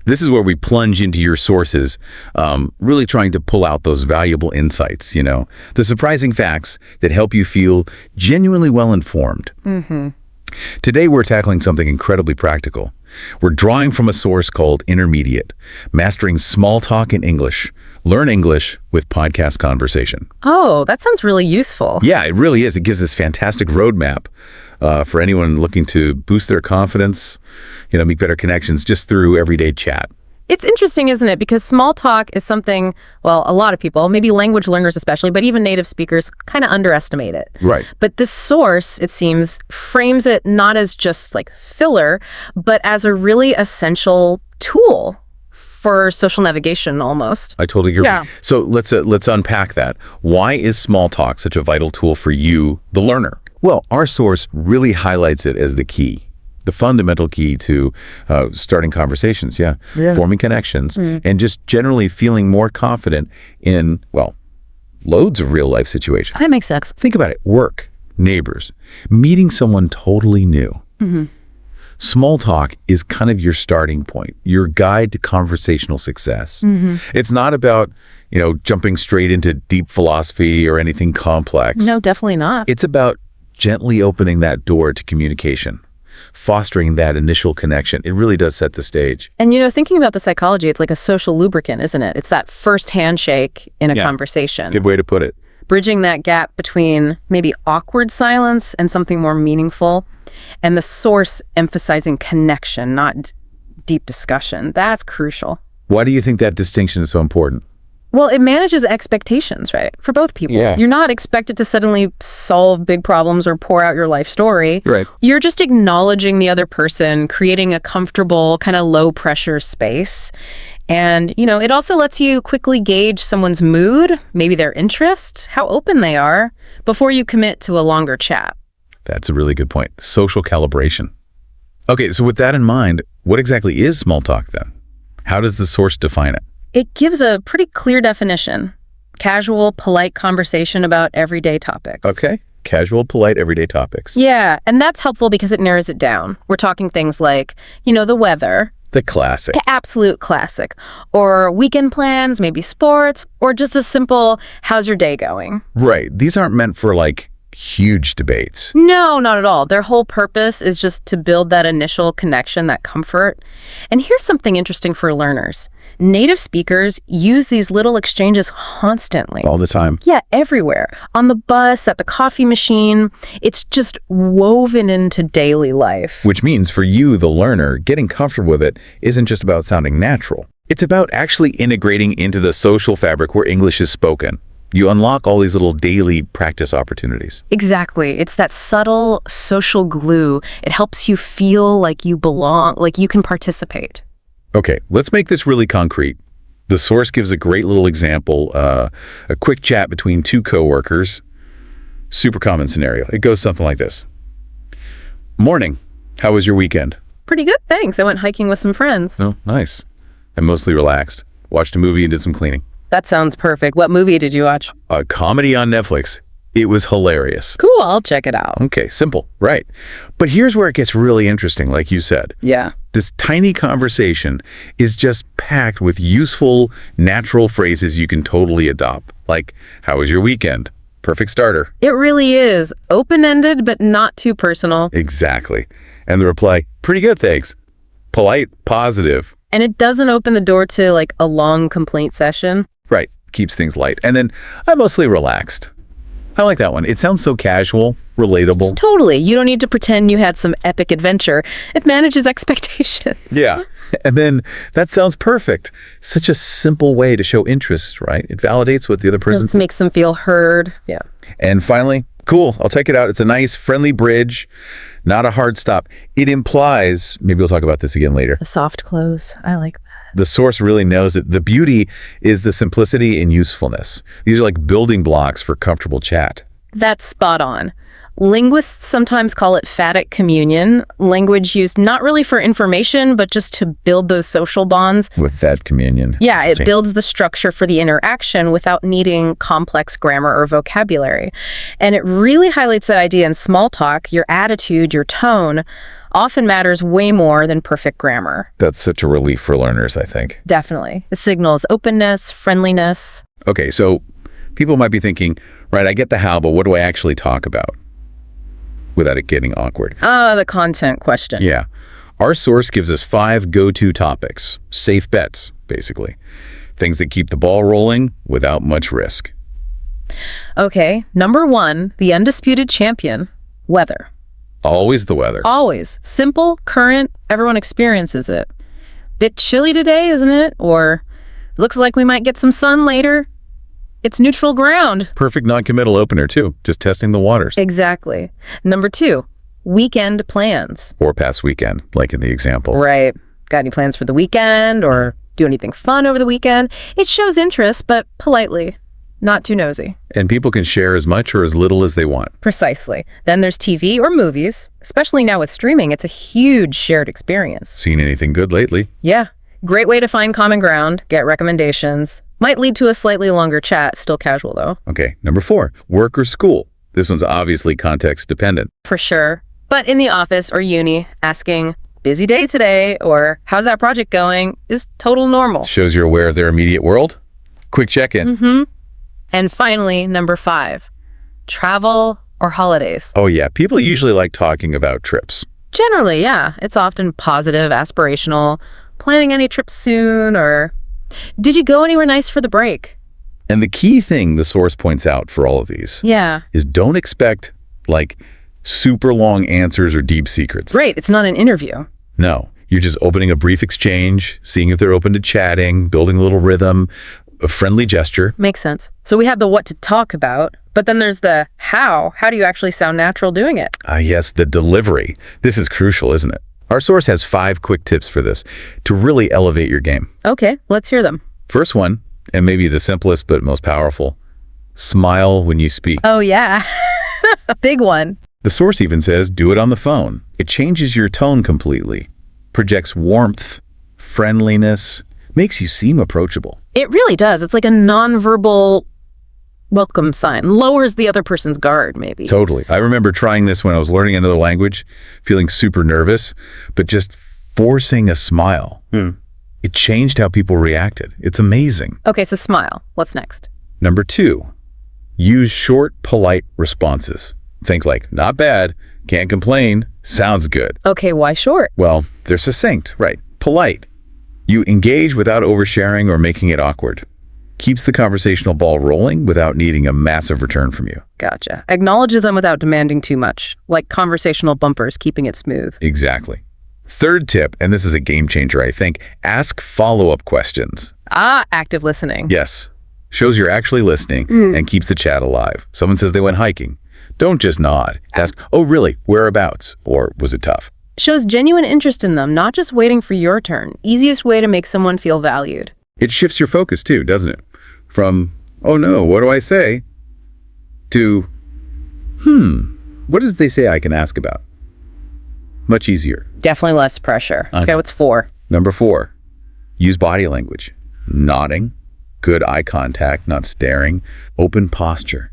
This is where we plunge into your sources, really trying to pull out those valuable insights, the surprising facts that help you feel genuinely well-informed. Today, we're tackling something incredibly practical. We're drawing from a source called Intermediate, Mastering Small Talk in English. Learn English with podcast conversation. Oh, that sounds really useful. Yeah, it really is. It gives this fantastic roadmap for anyone looking to boost their confidence, make better connections just through everyday chat. It's interesting, isn't it? Because small talk is something, well, a lot of people, maybe language learners especially, but even native speakers kind of underestimate it. Right. But this source, it seems, frames it not as just like filler, but as a really essential tool for social navigation almost. I totally agree. Yeah. So let's unpack that. Why is small talk such a vital tool for you, the learner? Well, our source really highlights it as the key. The fundamental key to starting conversations, forming connections, and just generally feeling more confident in, loads of real-life situations. That makes sense. Think about it. Work, neighbors, meeting someone totally new. Small talk is kind of your starting point, your guide to conversational success. It's not about, jumping straight into deep philosophy or anything complex. No, definitely not. It's about gently opening that door to communication, fostering that initial connection. It really does set the stage. And, thinking about the psychology, it's like a social lubricant, isn't it? It's that first handshake in a conversation. Good way to put it. Bridging that gap between maybe awkward silence and something more meaningful, and the source emphasizing connection, not deep discussion. That's crucial. Why do you think that distinction is so important? Well, it manages expectations, right? For both people. Yeah. You're not expected to suddenly solve big problems or pour out your life story. Right. You're just acknowledging the other person, creating a comfortable, kind of low-pressure space. And, it also lets you quickly gauge someone's mood, maybe their interest, how open they are, before you commit to a longer chat. That's a really good point. Social calibration. Okay, so with that in mind, what exactly is small talk then? How does the source define it? It gives a pretty clear definition. Casual, polite conversation about everyday topics. Okay. Casual, polite, everyday topics. Yeah, and that's helpful because it narrows it down. We're talking things like, the weather. The classic. The absolute classic. Or weekend plans, maybe sports, or just a simple, how's your day going? Right. These aren't meant for huge debates. No, not at all. Their whole purpose is just to build that initial connection, that comfort. And here's something interesting for learners. Native speakers use these little exchanges constantly. All the time. Yeah, everywhere. On the bus, at the coffee machine. It's just woven into daily life. Which means for you, the learner, getting comfortable with it isn't just about sounding natural. It's about actually integrating into the social fabric where English is spoken. You unlock all these little daily practice opportunities. Exactly. It's that subtle social glue. It helps you feel like you belong, like you can participate. Okay, let's make this really concrete. The source gives a great little example, a quick chat between two coworkers. Super common scenario. It goes something like this. Morning. How was your weekend? Pretty good, thanks. I went hiking with some friends. Oh, nice. I'm mostly relaxed. Watched a movie and did some cleaning. That sounds perfect. What movie did you watch? A comedy on Netflix. It was hilarious. Cool, I'll check it out. Okay, simple, right. But here's where it gets really interesting, like you said. Yeah. This tiny conversation is just packed with useful, natural phrases you can totally adopt. Like, how was your weekend? Perfect starter. It really is. Open-ended, but not too personal. Exactly. And the reply, pretty good, thanks. Polite, positive. And it doesn't open the door to a long complaint session. Right. Keeps things light. And then I'm mostly relaxed. I like that one. It sounds so casual, relatable. Totally. You don't need to pretend you had some epic adventure. It manages expectations. Yeah. And then that sounds perfect. Such a simple way to show interest, right? It validates what the other person... Just makes them feel heard. Yeah. And finally, cool, I'll take it out. It's a nice, friendly bridge, not a hard stop. It implies, maybe we'll talk about this again later. A soft close. I like that. The source really knows it. The beauty is the simplicity and usefulness. These are like building blocks for comfortable chat. That's spot on. Linguists sometimes call it phatic communion, language used not really for information, but just to build those social bonds. With that communion. Yeah, it builds the structure for the interaction without needing complex grammar or vocabulary. And it really highlights that idea in small talk. Your attitude, your tone often matters way more than perfect grammar. That's such a relief for learners, I think. Definitely. It signals openness, friendliness. Okay, so people might be thinking, right, I get the how, but what do I actually talk about without it getting awkward? The content question. Yeah. Our source gives us 5 go-to topics, safe bets, basically. Things that keep the ball rolling without much risk. Okay, number 1, the undisputed champion, weather. Always the weather. Always. Simple, current, everyone experiences it. Bit chilly today, isn't it? Or looks like we might get some sun later. It's neutral ground. Perfect non-committal opener, too. Just testing the waters. Exactly. Number 2, weekend plans. Or past weekend, like in the example. Right. Got any plans for the weekend or do anything fun over the weekend? It shows interest, but politely. Not too nosy. And people can share as much or as little as they want. Precisely. Then there's TV or movies. Especially now with streaming, it's a huge shared experience. Seen anything good lately? Yeah. Great way to find common ground, get recommendations. Might lead to a slightly longer chat, still casual though. Okay, number 4, work or school. This one's obviously context dependent. For sure. But in the office or uni, asking, busy day today, or how's that project going, is total normal. Shows you're aware of their immediate world. Quick check-in. And finally, number 5, travel or holidays. Oh yeah, people usually like talking about trips. Generally, yeah. It's often positive, aspirational, planning any trips soon, or did you go anywhere nice for the break? And the key thing the source points out for all of these Yeah. is don't expect, like, super long answers or deep secrets. Great, it's not an interview. No, you're just opening a brief exchange, seeing if they're open to chatting, building a little rhythm, a friendly gesture. Makes sense. So we have the what to talk about, but then there's the how. How do you actually sound natural doing it? Yes, the delivery. This is crucial, isn't it? Our source has 5 quick tips for this to really elevate your game. Okay, let's hear them. First one, and maybe the simplest but most powerful, smile when you speak. Oh, yeah. A big one. The source even says, do it on the phone. It changes your tone completely, projects warmth, friendliness, makes you seem approachable. It really does. It's like a nonverbal welcome sign. Lowers the other person's guard, maybe. Totally. I remember trying this when I was learning another language, feeling super nervous, but just forcing a smile. It changed how people reacted. It's amazing. Okay, so smile. What's next? Number 2, use short, polite responses. Things like, not bad, can't complain, sounds good. Okay, why short? Well, they're succinct, right? Polite. You engage without oversharing or making it awkward. Keeps the conversational ball rolling without needing a massive return from you. Gotcha. Acknowledges them without demanding too much, like conversational bumpers, keeping it smooth. Exactly. Third tip, and this is a game changer, I think, ask follow-up questions. Active listening. Yes. Shows you're actually listening and keeps the chat alive. Someone says they went hiking. Don't just nod. Ask, oh, really? Whereabouts? Or was it tough? Shows genuine interest in them, not just waiting for your turn. Easiest way to make someone feel valued. It shifts your focus too, doesn't it? From, oh no, what do I say? To, what did they say I can ask about? Much easier. Definitely less pressure. Okay, what's 4? Number 4, use body language. Nodding, good eye contact, not staring, open posture.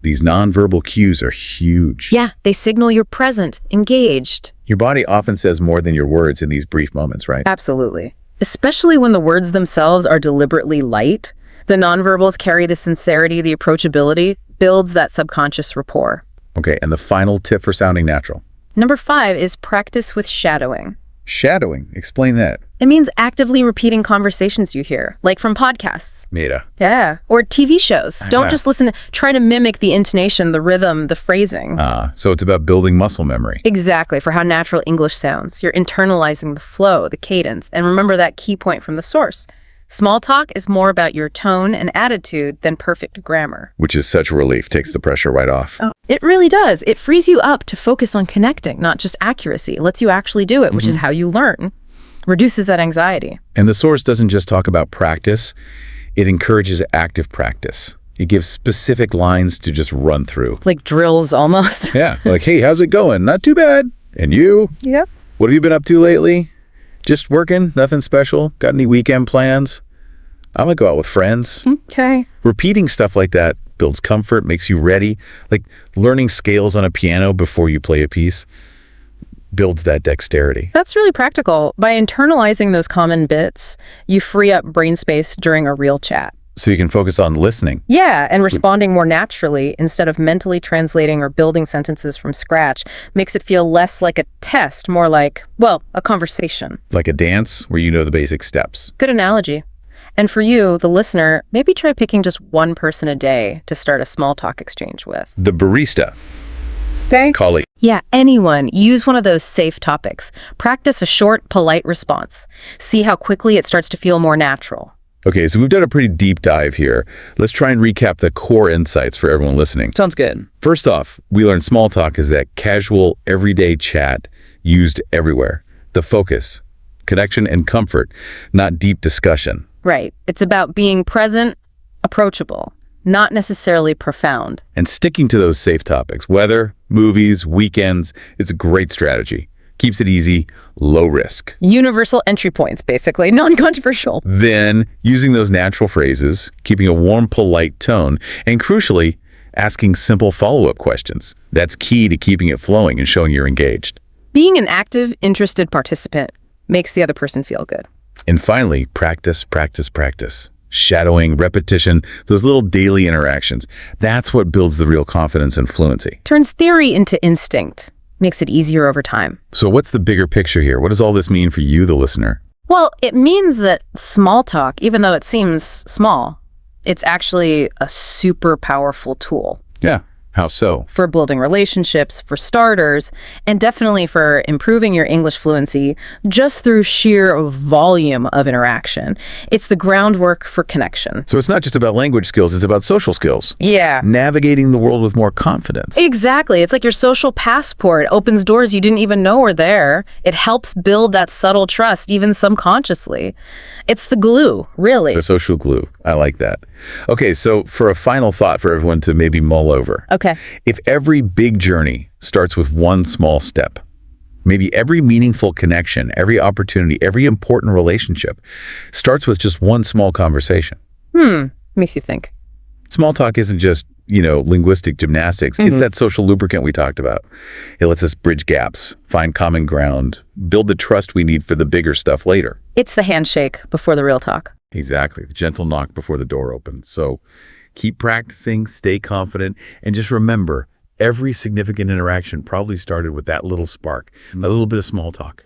These nonverbal cues are huge. Yeah, they signal you're present, engaged. Your body often says more than your words in these brief moments, right? Absolutely. Especially when the words themselves are deliberately light. The nonverbals carry the sincerity, the approachability, builds that subconscious rapport. Okay, and the final tip for sounding natural. Number 5 is practice with shadowing. Shadowing, explain that. It means actively repeating conversations you hear, like from podcasts. Meta. Yeah. Or TV shows. Don't just listen. Try to mimic the intonation, the rhythm, the phrasing. So it's about building muscle memory. Exactly, for how natural English sounds. You're internalizing the flow, the cadence. And remember that key point from the source. Small talk is more about your tone and attitude than perfect grammar. Which is such a relief, takes the pressure right off. It really does. It frees you up to focus on connecting, not just accuracy. It lets you actually do it, which is how you learn. Reduces that anxiety. And the source doesn't just talk about practice, it encourages active practice. It gives specific lines to just run through. Like drills almost. Yeah, like, hey, how's it going? Not too bad. And you? Yep. What have you been up to lately? Just working? Nothing special? Got any weekend plans? I'm gonna go out with friends. Okay. Repeating stuff like that builds comfort, makes you ready. Like learning scales on a piano before you play a piece builds that dexterity. That's really practical. By internalizing those common bits, you free up brain space during a real chat. So you can focus on listening. Yeah, and responding more naturally instead of mentally translating or building sentences from scratch makes it feel less like a test, more like, well, a conversation. Like a dance where you know the basic steps. Good analogy. And for you, the listener, maybe try picking just one person a day to start a small talk exchange with. The barista. Okay. Colleague. Yeah, anyone. Use one of those safe topics. Practice a short, polite response. See how quickly it starts to feel more natural. Okay, so we've done a pretty deep dive here. Let's try and recap the core insights for everyone listening. Sounds good. First off, we learned small talk is that casual, everyday chat used everywhere. The focus, connection, and comfort, not deep discussion. Right. It's about being present, approachable, not necessarily profound. And sticking to those safe topics, weather, movies, weekends, it's a great strategy. Keeps it easy, low risk. Universal entry points, basically, non-controversial. Then, using those natural phrases, keeping a warm, polite tone, and crucially, asking simple follow-up questions. That's key to keeping it flowing and showing you're engaged. Being an active, interested participant makes the other person feel good. And finally, practice, practice, practice. Shadowing, repetition, those little daily interactions. That's what builds the real confidence and fluency. Turns theory into instinct. Makes it easier over time. So what's the bigger picture here? What does all this mean for you, the listener? Well, it means that small talk, even though it seems small, it's actually a super powerful tool. Yeah. How so? For building relationships, for starters, and definitely for improving your English fluency just through sheer volume of interaction. It's the groundwork for connection. So it's not just about language skills, it's about social skills. Yeah. Navigating the world with more confidence. Exactly. It's like your social passport. It opens doors you didn't even know were there. It helps build that subtle trust, even subconsciously. It's the glue, really. The social glue. I like that. Okay, so for a final thought for everyone to maybe mull over. Okay. If every big journey starts with one small step, maybe every meaningful connection, every opportunity, every important relationship starts with just one small conversation. Makes you think. Small talk isn't just, linguistic gymnastics. It's that social lubricant we talked about. It lets us bridge gaps, find common ground, build the trust we need for the bigger stuff later. It's the handshake before the real talk. Exactly. The gentle knock before the door opens. So keep practicing, stay confident, and just remember, every significant interaction probably started with that little spark, a little bit of small talk.